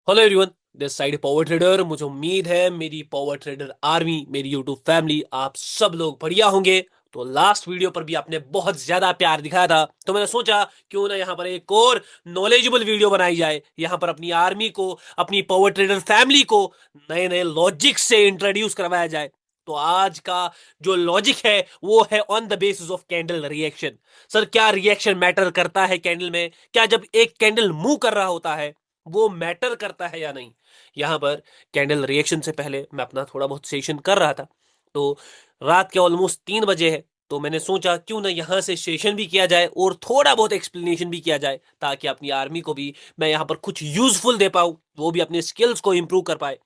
Hello everyone, this side power trader. मुझे उम्मीद है मेरी पावर ट्रेडर आर्मी, मेरी यूट्यूब फैमिली, आप सब लोग बढ़िया होंगे। तो लास्ट वीडियो पर भी आपने बहुत ज्यादा प्यार दिखाया था, तो मैंने सोचा क्यों ना यहाँ पर एक और नॉलेजेबल वीडियो बनाई जाए। यहाँ पर अपनी आर्मी को, अपनी पावर ट्रेडर फैमिली को नए नए लॉजिक से इंट्रोड्यूस करवाया जाए। तो आज का जो लॉजिक है वो है on the basis of candle reaction. Sir, क्या रिएक्शन मैटर करता है कैंडल में? क्या जब एक कैंडल मूव कर रहा होता है वो मैटर करता है या नहीं? यहां पर कैंडल रिएक्शन से पहले मैं अपना थोड़ा बहुत सेशन कर रहा था। तो रात के ऑलमोस्ट 3 बजे है, तो मैंने सोचा क्यों ना यहां से सेशन भी किया जाए और थोड़ा बहुत एक्सप्लेनेशन भी किया जाए, ताकि अपनी आर्मी को भी मैं यहां पर कुछ यूजफुल दे पाऊं, वो भी अपने स्किल्स को इंप्रूव कर पाए।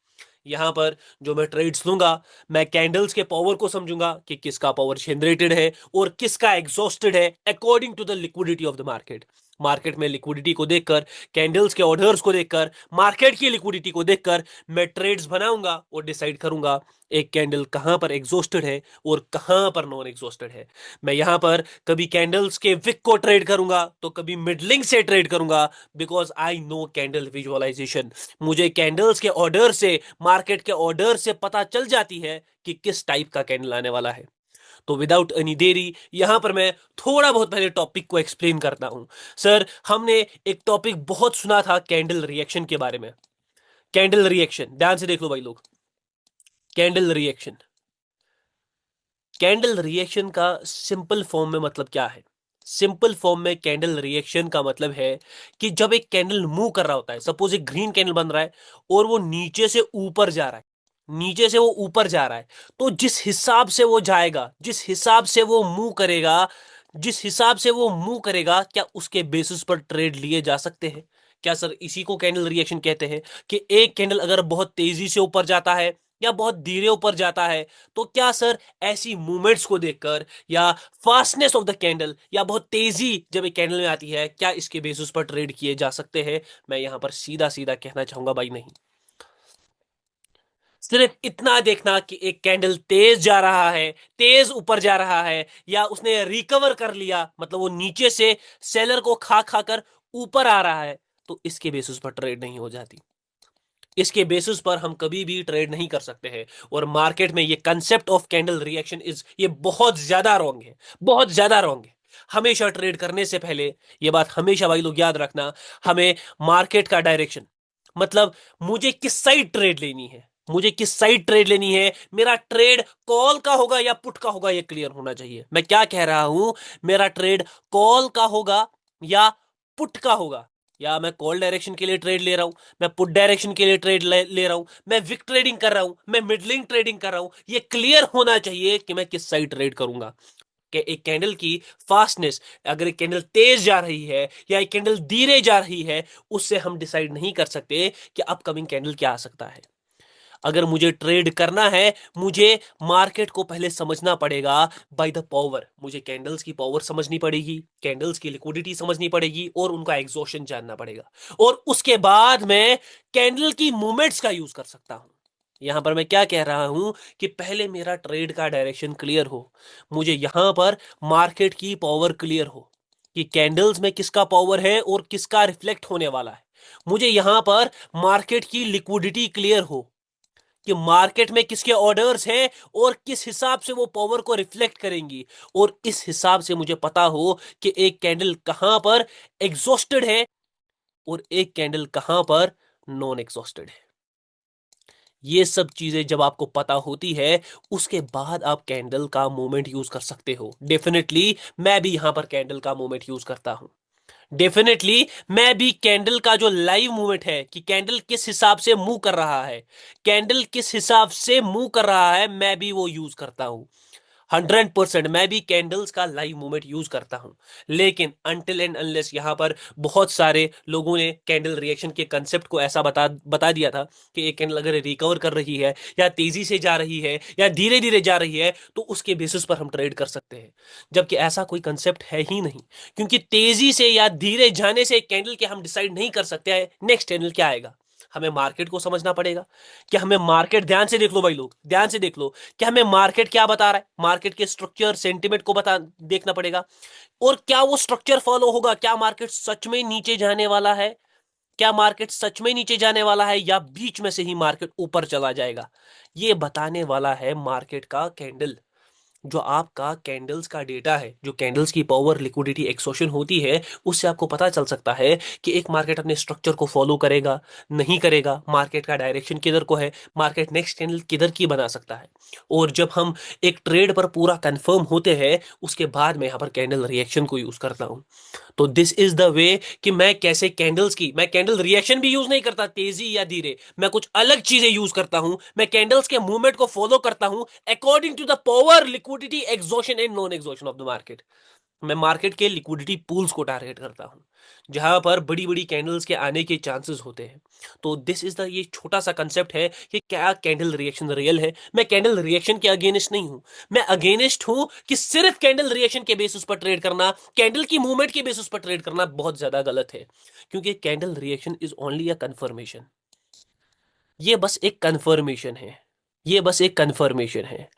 यहाँ पर जो मैं ट्रेड्स लूंगा, मैं कैंडल्स के पावर को समझूंगा कि किसका पावर जनरेटेड है और किसका एग्जॉस्टेड है according to the liquidity of the market. Market में लिक्विडिटी को देखकर, कैंडल्स के ऑर्डर्स को देखकर, मार्केट की लिक्विडिटी को देखकर मैं ट्रेड्स बनाऊंगा और डिसाइड करूंगा एक कैंडल कहां पर एग्जॉस्टेड है और कहां पर नॉन एग्जॉस्टेड है। मैं यहां पर कभी कैंडल्स के विक को ट्रेड करूंगा तो कभी मिडलिंग से ट्रेड करूंगा, because I know candle visualisation. मुझे कैंडल्स के ऑर्डर से, मार्केट के ऑर्डर से पता चल जाती है कि किस टाइप का कैंडल आने वाला है। तो विदाउट एनी देरी यहां पर मैं थोड़ा बहुत पहले टॉपिक को एक्सप्लेन करता हूं। सर, हमने एक टॉपिक बहुत सुना था कैंडल रिएक्शन के बारे में। कैंडल रिएक्शन ध्यान से देख लो भाई लोग। कैंडल रिएक्शन, कैंडल रिएक्शन का सिंपल फॉर्म में मतलब क्या है? सिंपल फॉर्म में कैंडल रिएक्शन का मतलब है कि जब एक कैंडल मूव कर रहा होता है, सपोज एक ग्रीन कैंडल बन रहा है और वो नीचे से ऊपर जा रहा है, नीचे से वो ऊपर जा रहा है, तो जिस हिसाब से वो जाएगा, जिस हिसाब से वो मूव करेगा, जिस हिसाब से वो मूव करेगा, क्या उसके बेसिस पर ट्रेड लिए जा सकते हैं? क्या सर इसी को कैंडल रिएक्शन कहते हैं कि एक कैंडल अगर बहुत तेजी से ऊपर जाता है या बहुत धीरे ऊपर जाता है, तो क्या सर ऐसी मूवमेंट्स को देखकर या फास्टनेस ऑफ द कैंडल या बहुत तेजी जब एक कैंडल में आती है, क्या इसके बेसिस पर ट्रेड किए जा सकते हैं? मैं यहां पर सीधा सीधा कहना चाहूंगा भाई नहीं। सिर्फ इतना देखना कि एक कैंडल तेज जा रहा है, तेज ऊपर जा रहा है, या उसने रिकवर कर लिया, मतलब वो नीचे से सेलर को खा खा कर ऊपर आ रहा है, तो इसके बेसिस पर ट्रेड नहीं हो जाती। इसके बेसिस पर हम कभी भी ट्रेड नहीं कर सकते हैं। और मार्केट में ये concept of candle reaction is, ये बहुत ज्यादा रॉन्ग है, बहुत ज्यादा रॉन्ग है। हमेशा ट्रेड करने से पहले ये बात हमेशा भाई लोग याद रखना, हमें मार्केट का डायरेक्शन, मतलब मुझे किस साइड ट्रेड लेनी है, मुझे किस साइड ट्रेड लेनी है, मेरा ट्रेड कॉल का होगा या पुट का होगा, ये क्लियर होना चाहिए। मैं क्या कह रहा हूं, मेरा ट्रेड कॉल का होगा या पुट का होगा? या मैं कॉल डायरेक्शन के लिए ट्रेड ले रहा हूं, मैं पुट डायरेक्शन के लिए ट्रेड ले रहा हूं, मैं विक ट्रेडिंग कर रहा हूं, मैं मिडलिंग ट्रेडिंग कर रहा हूं, ये क्लियर होना चाहिए कि मैं किस साइड ट्रेड करूंगा। कि एक कैंडल की फास्टनेस, अगर एक कैंडल तेज जा रही है या एक कैंडल धीरे जा रही है, उससे हम डिसाइड नहीं कर सकते कि अपकमिंग कैंडल क्या आ सकता है। अगर मुझे ट्रेड करना है, मुझे मार्केट को पहले समझना पड़ेगा बाय द पावर। मुझे कैंडल्स की पावर समझनी पड़ेगी, कैंडल्स की लिक्विडिटी समझनी पड़ेगी और उनका एग्जॉशन जानना पड़ेगा, और उसके बाद मैं कैंडल की मूवमेंट्स का यूज कर सकता हूं। यहां पर मैं क्या कह रहा हूं कि पहले मेरा ट्रेड का डायरेक्शन क्लियर हो, मुझे यहां पर मार्केट की पावर क्लियर हो कि कैंडल्स में किसका पावर है और किसका रिफ्लेक्ट होने वाला है। मुझे यहां पर मार्केट की लिक्विडिटी क्लियर हो कि मार्केट में किसके ऑर्डर्स हैं और किस हिसाब से वो पावर को रिफ्लेक्ट करेंगी, और इस हिसाब से मुझे पता हो कि एक कैंडल कहां पर एग्जॉस्टेड है और एक कैंडल कहां पर नॉन एग्जॉस्टेड है। ये सब चीजें जब आपको पता होती है, उसके बाद आप कैंडल का मूवमेंट यूज कर सकते हो। डेफिनेटली मैं भी यहां पर कैंडल का मूवमेंट यूज करता हूं। डेफिनेटली मैं भी कैंडल का जो लाइव मूवमेंट है कि कैंडल किस हिसाब से मूव कर रहा है, कैंडल किस हिसाब से मूव कर रहा है, मैं भी वो यूज करता हूं। 100% मैं भी कैंडल्स का लाइव मूवमेंट यूज करता हूं। लेकिन अनटिल एंड अनलेस यहां पर बहुत सारे लोगों ने कैंडल रिएक्शन के कंसेप्ट को ऐसा बता बता दिया था कि एक कैंडल अगर रिकवर कर रही है या तेजी से जा रही है या धीरे धीरे जा रही है, तो उसके बेसिस पर हम ट्रेड कर सकते हैं। जबकि ऐसा कोई कंसेप्ट है ही नहीं, क्योंकि तेजी से या धीरे जाने से एक कैंडल के हम डिसाइड नहीं कर सकते हैं नेक्स्ट कैंडल क्या आएगा। हमें मार्केट को समझना पड़ेगा कि हमें मार्केट, ध्यान से देख लो भाई लोग, ध्यान से देख लो कि हमें मार्केट क्या बता रहा है, मार्केट के स्ट्रक्चर सेंटिमेंट को बता देखना पड़ेगा, और क्या वो स्ट्रक्चर फॉलो होगा, क्या मार्केट सच में नीचे जाने वाला है क्या मार्केट सच में नीचे जाने वाला है या बीच में से ही मार्केट ऊपर चला जाएगा, ये बताने वाला है मार्केट का कैंडल। जो आपका कैंडल्स का डेटा है, जो कैंडल्स की पावर लिक्विडिटी एक्सोशन होती है, उससे आपको पता चल सकता है कि एक मार्केट अपने स्ट्रक्चर को फॉलो करेगा, नहीं करेगा, मार्केट का डायरेक्शन किधर को है, मार्केट नेक्स्ट कैंडल किधर की बना सकता है। और जब हम एक ट्रेड पर पूरा कंफर्म होते हैं, उसके बाद मैं यहाँ पर कैंडल रिएक्शन को यूज करता हूँ। तो दिस इज द वे कि मैं कैसे कैंडल्स की, मैं कैंडल रिएक्शन भी यूज नहीं करता तेजी या धीरे, मैं कुछ अलग चीजें यूज करता हूं। मैं कैंडल्स के मूवमेंट को फॉलो करता हूं according to the power liquidity exhaustion and non exhaustion of the market. मैं मार्केट के लिक्विडिटी पूल्स को टारगेट करता हूं, जहां पर बड़ी बड़ी कैंडल्स के आने के चांसेस होते हैं। तो दिस इज द, ये छोटा सा कंसेप्ट है कि क्या कैंडल रिएक्शन रियल है। मैं कैंडल रिएक्शन के अगेंस्ट नहीं हूं, मैं अगेंस्ट हूं कि सिर्फ कैंडल रिएक्शन के बेसिस पर ट्रेड करना, कैंडल की मूवमेंट के बेसिस पर ट्रेड करना बहुत ज्यादा गलत है। क्योंकि candle reaction is only a confirmation, ये बस एक कंफर्मेशन है, ये बस एक कंफर्मेशन है।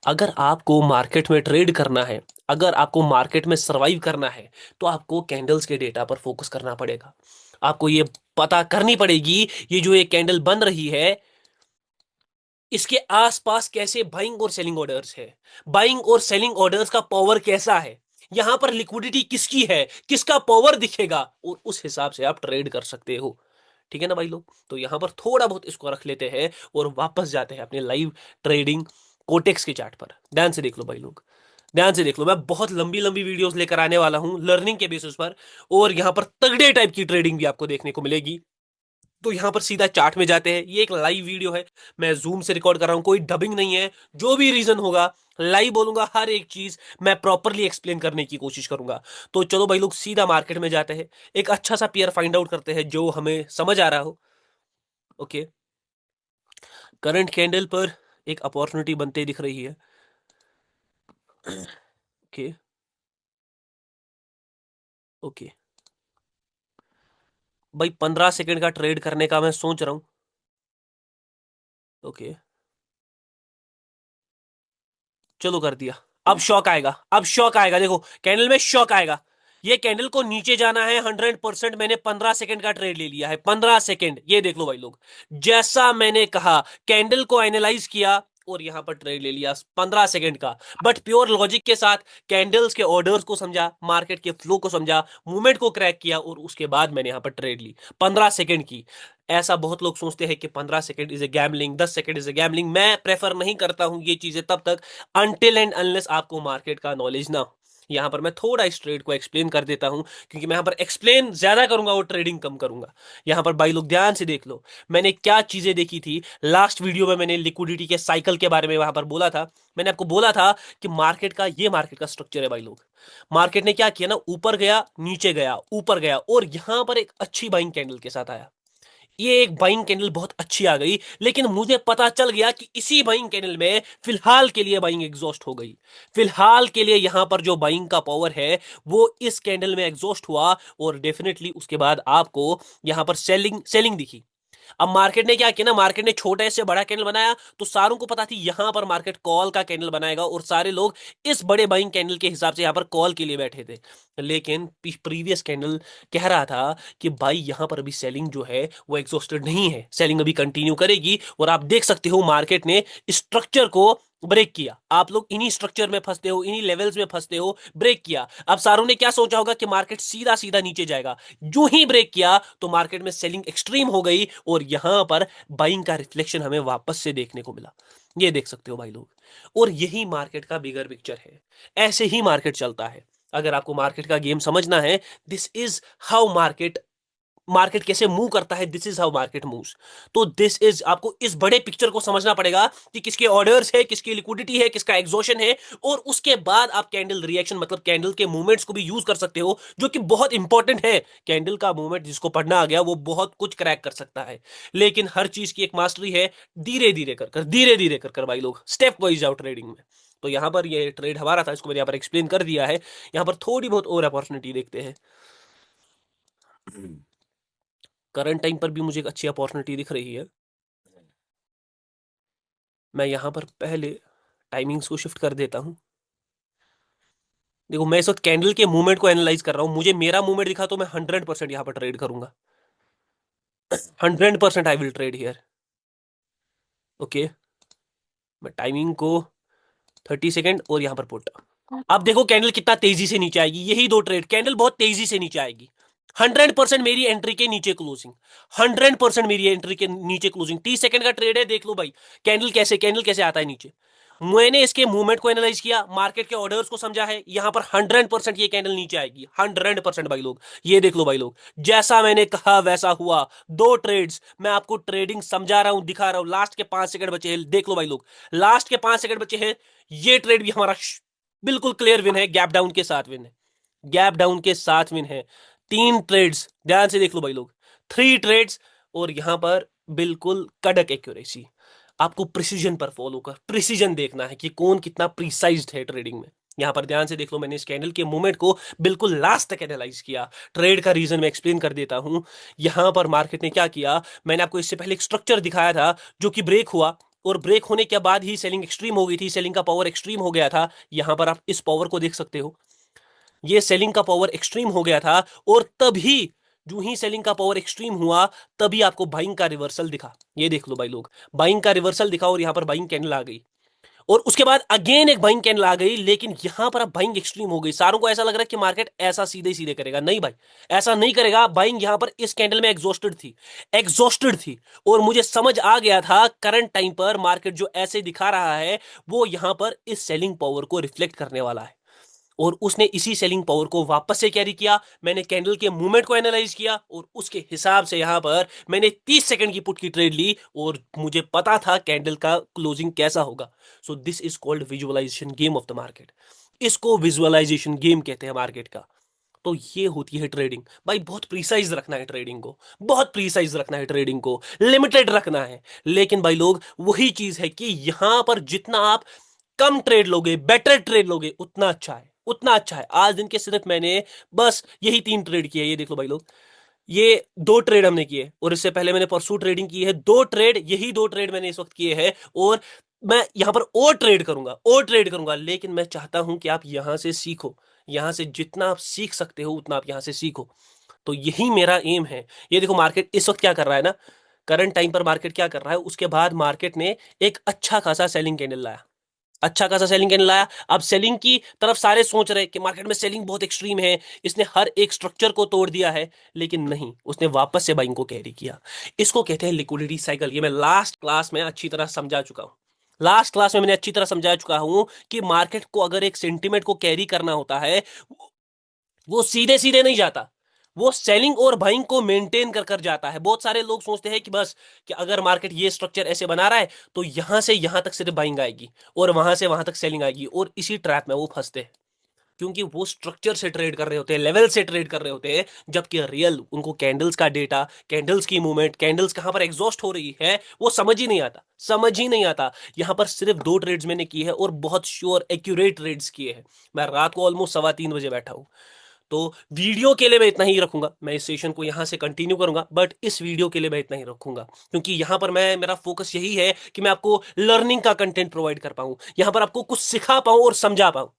अगर आपको मार्केट में ट्रेड करना है, अगर आपको मार्केट में सरवाइव करना है, तो आपको कैंडल्स के डेटा पर फोकस करना पड़ेगा। आपको ये पता करनी पड़ेगी, ये जो ये कैंडल बन रही है, इसके आसपास कैसे बाइंग और सेलिंग ऑर्डर्स है, बाइंग और सेलिंग ऑर्डर्स का पावर कैसा है, यहां पर लिक्विडिटी किसकी है, किसका पावर दिखेगा, और उस हिसाब से आप ट्रेड कर सकते हो। ठीक है ना भाई लोग। तो यहां पर थोड़ा बहुत इसको रख लेते हैं और वापस जाते हैं अपने लाइव ट्रेडिंग कोटेक्स के चार्ट पर। ध्यान से देख लो भाई लोग, ध्यान से देख लो। मैं बहुत लंबी लंबी वीडियोस लेकर आने वाला हूं लर्निंग के बेसिस पर, और यहां पर तगड़े टाइप की ट्रेडिंग भी आपको देखने को मिलेगी। तो यहां पर सीधा चार्ट में जाते हैं। ये एक लाइव वीडियो है, मैं जूम से रिकॉर्ड कर रहा हूं, कोई डबिंग नहीं है। जो भी रीजन होगा लाइव बोलूंगा, हर एक चीज मैं प्रॉपरली एक्सप्लेन करने की कोशिश करूंगा। तो चलो भाई लोग सीधा मार्केट में जाते हैं, एक अच्छा सा पेयर फाइंड आउट करते हैं जो हमें समझ आ रहा हो। ओके, करंट कैंडल पर एक अपॉर्चुनिटी बनते दिख रही है। ओके, ओके भाई, 15 सेकंड का ट्रेड करने का मैं सोच रहा हूं। ओके, चलो कर दिया। अब शॉक आएगा, अब शॉक आएगा, देखो कैंडल में शॉक आएगा। ये कैंडल को नीचे जाना है 100%। मैंने 15 सेकंड का ट्रेड ले लिया है, 15 सेकंड। ये देख लो भाई लोग, जैसा मैंने कहा कैंडल को एनालाइज किया और यहां पर ट्रेड ले लिया 15 सेकंड का, बट प्योर लॉजिक के साथ। कैंडल्स के ऑर्डर्स को समझा, मार्केट के फ्लो को समझा, मूवमेंट को क्रैक किया, और उसके बाद मैंने यहां पर ट्रेड ली 15 सेकंड की। ऐसा बहुत लोग सोचते हैं कि 15 second is a gambling, 10 second is a gambling. मैं प्रेफर नहीं करता हूं ये चीजें तब तक, अनटिल एंड अनलेस आपको मार्केट का नॉलेज ना हो। यहां पर मैं थोड़ा इस ट्रेड को एक्सप्लेन कर देता हूं, क्योंकि मैं यहां पर एक्सप्लेन ज्यादा करूंगा और ट्रेडिंग कम करूंगा। यहां पर भाई लोग ध्यान से देख लो, मैंने क्या चीजें देखी थी। लास्ट वीडियो में मैंने लिक्विडिटी के साइकिल के बारे में वहां पर बोला था। मैंने आपको बोला था कि मार्केट का, ये मार्केट का स्ट्रक्चर है भाई लोग। मार्केट ने क्या किया ना, ऊपर गया, नीचे गया, ऊपर गया, और यहां पर एक अच्छी बाइंग कैंडल के साथ आया। ये एक बाइंग कैंडल बहुत अच्छी आ गई, लेकिन मुझे पता चल गया कि इसी बाइंग कैंडल में फिलहाल के लिए बाइंग एग्जॉस्ट हो गई। फिलहाल के लिए यहां पर जो बाइंग का पावर है वो इस कैंडल में एग्जॉस्ट हुआ, और डेफिनेटली उसके बाद आपको यहां पर सेलिंग सेलिंग दिखी। अब मार्केट ने क्या किया ना, मार्केट ने छोटे से बड़ा कैंडल बनाया, तो सारों को पता थी यहां पर मार्केट कॉल का कैंडल बनाएगा, और सारे लोग इस बड़े बाइंग कैंडल के हिसाब से यहां पर कॉल के लिए बैठे थे। लेकिन प्रीवियस कैंडल कह रहा था कि भाई यहां पर अभी सेलिंग जो है वो एग्जॉस्टेड नहीं है, सेलिंग अभी कंटिन्यू करेगी। और आप देख सकते हो मार्केट ने स्ट्रक्चर को ब्रेक किया। आप लोग इन्हीं स्ट्रक्चर में फंसते हो, इन्हीं लेवल्स में फंसते हो, ब्रेक किया। अब सारों ने क्या सोचा होगा कि मार्केट सीधा सीधा नीचे जाएगा। जो ही ब्रेक किया तो मार्केट में सेलिंग एक्सट्रीम हो गई, और यहां पर बाइंग का रिफ्लेक्शन हमें वापस से देखने को मिला। ये देख सकते हो भाई लोग, और यही मार्केट का बिगर पिक्चर है। ऐसे ही मार्केट चलता है। अगर आपको मार्केट का गेम समझना है, this is how market, market कैसे मूव करता है, this is how market moves. तो दिस इज, आपको इस बड़े पिक्चर को समझना पड़ेगा कि किसके ऑर्डर्स है, किसकी लिक्विडिटी है, किसका एग्जॉशन है, और उसके बाद आप कैंडल रिएक्शन, मतलब कैंडल के मूवमेंट्स को भी यूज कर सकते हो, जो कि बहुत इंपॉर्टेंट है। कैंडल का मूवमेंट जिसको पढ़ना आ गया वो बहुत कुछ क्रैक कर सकता है। लेकिन हर चीज की एक मास्टरी है, धीरे धीरे कर कर, धीरे धीरे कर कर भाई लोग, स्टेप वाइज आउट ट्रेडिंग में। तो यहां पर ये ट्रेड हमारा था, इसको मैंने यहां पर एक्सप्लेन कर दिया है। यहां पर थोड़ी बहुत और अपॉर्चुनिटी देखते हैं। करंट टाइम पर भी मुझे एक अच्छी अपॉर्चुनिटी दिख रही है। मैं यहां पर पहले टाइमिंग्स को शिफ्ट कर देता हूं। देखो मैं इस वक्त कैंडल के मूवमेंट को एनालाइज कर रहा हूं, मुझे मेरा मूवमेंट दिखा तो मैं 100% यहां पर ट्रेड करूंगा। 100% I will trade here. Okay, मैं टाइमिंग को 30 सेकेंड और यहां पर पुट। अब देखो कैंडल कितना तेजी से नीचे आएगी, यही दो ट्रेड, कैंडल बहुत तेजी से नीचे आएगी। 100% मेरी एंट्री के नीचे क्लोजिंग, 100% मेरी एंट्री के नीचे क्लोजिंग। 30 सेकंड का ट्रेड है, देख लो भाई कैंडल कैसे आता है नीचे। मैंने इसके मूवमेंट को एनालाइज किया, मार्केट के ऑर्डर्स को समझा है, यहां पर 100% ये कैंडल नीचे आएगी, 100% भाई लोग। ये देख लो भाई लोग, जैसा मैंने कहा वैसा हुआ। दो ट्रेड्स मैं आपको ट्रेडिंग समझा रहा हूं, दिखा रहा हूं। लास्ट के 5 सेकंड बचे हैं, देख लो भाई लोग, लास्ट के 5 सेकंड बचे हैं। ये ट्रेड भी हमारा बिल्कुल क्लियर विन है, गैप डाउन के साथ विन है, गैप डाउन के साथ विन है। 3 ट्रेड्स ध्यान से देख लो भाई लोग, 3 ट्रेड्स, और यहां पर बिल्कुल कड़क एक्यूरेसी। आपको प्रिसीजन पर फॉलो कर, प्रिसीजन देखना है कि कौन कितना प्रिसाइज्ड है ट्रेडिंग में। यहां पर ध्यान से देख लो, मैंने इस कैंडल के मूवमेंट को बिल्कुल लास्ट तक एनालाइज किया। ट्रेड का रीजन मैं एक्सप्लेन कर देता हूं। यहां पर मार्केट ने क्या किया, मैंने आपको इससे पहले एक स्ट्रक्चर दिखाया था जो कि ब्रेक हुआ, और ब्रेक होने के बाद ही सेलिंग एक्सट्रीम हो गई थी, सेलिंग का पावर एक्सट्रीम हो गया था। यहां पर आप इस पावर को देख सकते हो, ये सेलिंग का पावर एक्सट्रीम हो गया था, और तभी जो ही सेलिंग का पावर एक्सट्रीम हुआ, तभी आपको बाइंग का रिवर्सल दिखा। ये देख लो भाई लोग, बाइंग का रिवर्सल दिखा, और यहां पर बाइंग कैंडल आ गई, और उसके बाद अगेन एक बाइंग कैंडल आ गई। लेकिन यहां पर अब बाइंग एक्सट्रीम हो गई। सारों को ऐसा लग रहा है कि मार्केट ऐसा सीधे सीधे करेगा, नहीं भाई, ऐसा नहीं करेगा। बाइंग यहां पर इस कैंडल में एग्जॉस्टेड थी, एग्जॉस्टेड थी, और मुझे समझ आ गया था करंट टाइम पर मार्केट जो ऐसे दिखा रहा है, वो यहां पर इस सेलिंग पावर को रिफ्लेक्ट करने वाला है, और उसने इसी सेलिंग पावर को वापस से कैरी किया। मैंने कैंडल के मूवमेंट को एनालाइज किया, और उसके हिसाब से यहां पर मैंने 30 सेकंड की पुट की ट्रेड ली, और मुझे पता था कैंडल का क्लोजिंग कैसा होगा। So this is called visualisation game of the market. इसको विजुअलाइजेशन गेम कहते हैं मार्केट का। तो ये होती है ट्रेडिंग भाई, बहुत प्रीसाइज रखना है ट्रेडिंग को, बहुत प्रीसाइज रखना है ट्रेडिंग को, लिमिटेड रखना है। लेकिन भाई लोग, वही चीज है कि यहां पर जितना आप कम ट्रेड लोगे, बेटर ट्रेड लोगे, उतना अच्छा है, उतना अच्छा है। आज दिन के सिर्फ मैंने बस यही 3 ट्रेड किए, ये देख लो भाई लोग, ये 2 ट्रेड हमने किए, और इससे पहले मैंने परसों ट्रेडिंग की है 2 ट्रेड, यही 2 ट्रेड मैंने इस वक्त किए हैं। और मैं यहां पर और ट्रेड करूंगा, और ट्रेड करूंगा, लेकिन मैं चाहता हूं कि आप यहां से सीखो, यहां से जितना आप सीख सकते हो उतना आप यहां से सीखो। तो यही मेरा एम है। ये देखो मार्केट इस वक्त क्या कर रहा है ना, करंट टाइम पर मार्केट क्या कर रहा है, उसके बाद मार्केट ने एक अच्छा खासा सेलिंग कैंडल लाया, अच्छा खासा सेलिंग कैंडल लाया। अब सेलिंग की तरफ सारे सोच रहे कि मार्केट में सेलिंग बहुत एक्सट्रीम है, इसने हर एक स्ट्रक्चर को तोड़ दिया है, लेकिन नहीं, उसने वापस से बाइंग को कैरी किया। इसको कहते हैं लिक्विडिटी साइकिल। ये मैं लास्ट क्लास में अच्छी तरह समझा चुका हूं, लास्ट क्लास में मैंने अच्छी तरह समझा चुका हूं कि मार्केट को अगर एक सेंटिमेंट को कैरी करना होता है, वो सीधे सीधे नहीं जाता, वो सेलिंग और बाइंग को मेंटेन कर कर जाता है। बहुत सारे लोग सोचते हैं कि बस, कि अगर मार्केट ये स्ट्रक्चर ऐसे बना रहा है तो यहां से यहां तक सिर्फ बाइंग आएगी, और वहां से वहां तक सेलिंग आएगी, और इसी ट्रैप में वो फंसते हैं, क्योंकि वो स्ट्रक्चर से ट्रेड कर रहे होते हैं, लेवल से ट्रेड कर रहे होते हैं। जबकि रियल उनको कैंडल्स का डेटा, कैंडल्स की मूवमेंट, कैंडल्स कहां पर एग्जॉस्ट हो रही है, वो समझ ही नहीं आता, समझ ही नहीं आता। यहां पर सिर्फ 2 ट्रेड्स मैंने की है, और बहुत श्योर एक्यूरेट ट्रेड्स किए हैं। मैं रात को ऑलमोस्ट 3:15 बजे बैठा हूं। तो वीडियो के लिए मैं इतना ही रखूंगा, मैं इस सेशन को यहां से कंटिन्यू करूंगा, बट इस वीडियो के लिए मैं इतना ही रखूंगा, क्योंकि यहां पर मैं, मेरा फोकस यही है कि मैं आपको लर्निंग का कंटेंट प्रोवाइड कर पाऊं, यहां पर आपको कुछ सिखा पाऊं और समझा पाऊं।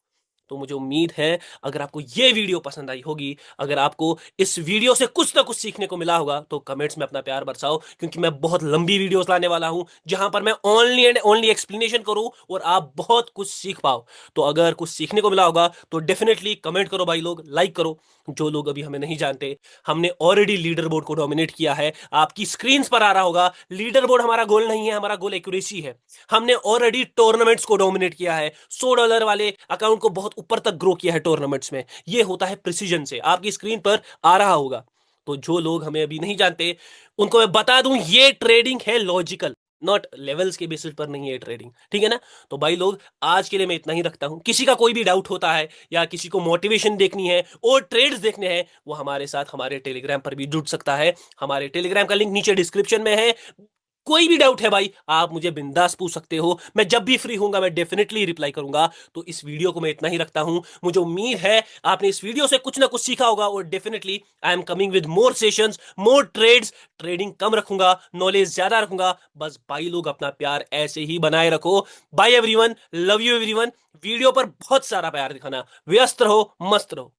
तो मुझे उम्मीद है अगर आपको ये वीडियो पसंद आई होगी, अगर आपको इस वीडियो से कुछ ना कुछ सीखने को मिला होगा, तो कमेंट्स में अपना प्यार बरसाओ, क्योंकि मैं बहुत लंबी वीडियोस लाने वाला हूं, जहां पर मैं ओनली एंड ओनली एक्सप्लेनेशन करूं और आप बहुत कुछ सीख पाओ। तो अगर कुछ सीखने को मिला होगा तो डेफिनेटली कमेंट करो भाई लोग, लाइक करो। जो लोग अभी हमें नहीं जानते, हमने ऑलरेडी लीडर बोर्ड को डोमिनेट किया है, आपकी स्क्रीन पर आ रहा होगा। लीडर बोर्ड हमारा गोल नहीं है, हमारा गोल एक्यूरेसी है। हमने ऑलरेडी टूर्नामेंट्स को डोमिनेट किया है, $100 वाले अकाउंट को बहुत ऊपर तक ग्रो किया है टूर्नामेंट्स में। ये होता है प्रिसीजन से, आपकी स्क्रीन पर आ रहा होगा। तो जो लोग हमें अभी नहीं जानते, उनको मैं बता दूं, ये ट्रेडिंग है लॉजिकल, नॉट लेवल्स के बेसिस पर नहीं है ट्रेडिंग, ठीक है ना। तो भाई लोग, आज के लिए मैं इतना ही रखता हूं। किसी का कोई भी डाउट होता है, या किसी को मोटिवेशन देखनी है और ट्रेड्स देखने हैं, वो हमारे साथ हमारे टेलीग्राम पर भी जुड़ सकता है। हमारे टेलीग्राम का लिंक नीचे डिस्क्रिप्शन में है। कोई भी डाउट है भाई, आप मुझे बिंदास पूछ सकते हो, मैं जब भी फ्री होऊंगा मैं डेफिनेटली रिप्लाई करूंगा। तो इस वीडियो को मैं इतना ही रखता हूं। मुझे उम्मीद है आपने इस वीडियो से कुछ ना कुछ सीखा होगा, और definitely I am coming with more sessions, more trades. Trading कम रखूंगा, नॉलेज ज्यादा रखूंगा। बस भाई लोग, अपना प्यार ऐसे ही बनाए रखो। Bye everyone, love you everyone. Video पर बहुत सारा प्यार दिखाना। व्यस्त रहो, मस्त रहो।